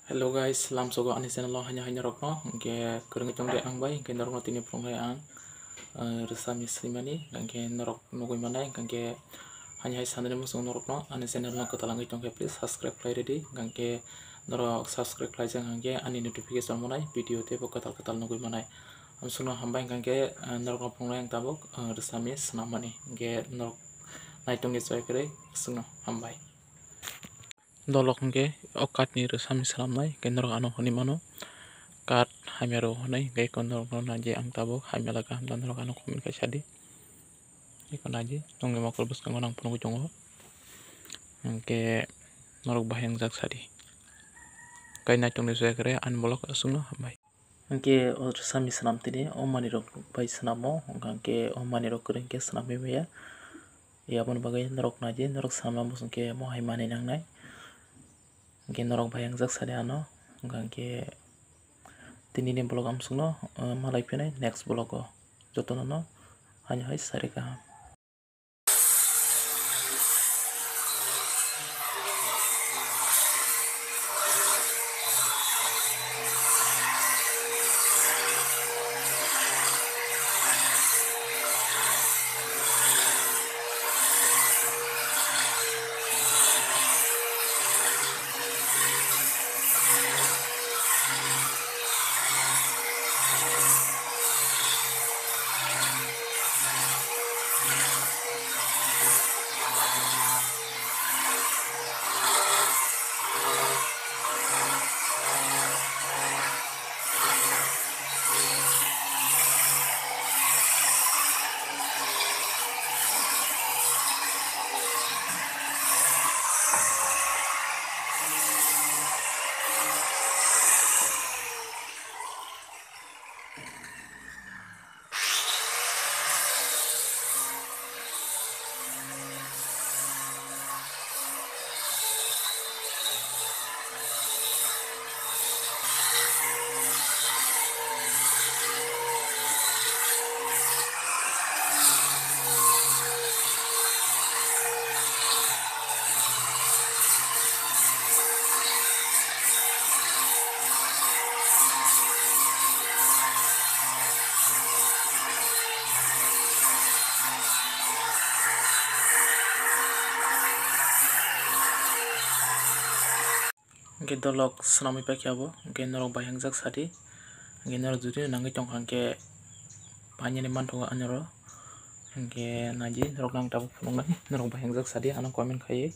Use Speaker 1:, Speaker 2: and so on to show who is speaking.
Speaker 1: Hello guys, lamsogo ani channel lo hanya rokno ke kurang itong de ang bai ke norok no tini prong ang resami srimani ke norok nugui manai ke hanya sanade musung norok no ani channel no katalang itong ke please subscribe play ready ke norok subscribe play jang ke ani notification monai video te bo katal nugui manai amsuno hambai ke norok no prong ang tabok resami snamani ke norok naitong ke choi kre suno hambai dolok ke okat ni resami salamnai ke norok ano honi mano kat hamero honai ke kondor no naji ang tabok hamela ka dan norok ano komen ka sadi ikon naji nongge makol bus ka ngonang puno jongo ke norok baheng jak sadi kai na tong ni kre an bolok asungno hambai ke resami salam tini o mani rok bai sanamo ke o mani rok kureng ke sanam ya yabon bagai norok naji norok samlam busung ke mohai mani nangnai ke norok bayang jak sadi ano ke tini ni blog amsungno malai pinai next blog o jotono no hanya hai sari kaham ke dolok snami pakyabo ke norok bayang jak sadi ke norok juri nangai tongkang ke panye ni mantoga anyaro ke naji norok nang tabuk phunung nai norok bayang jak sadi ano comment khai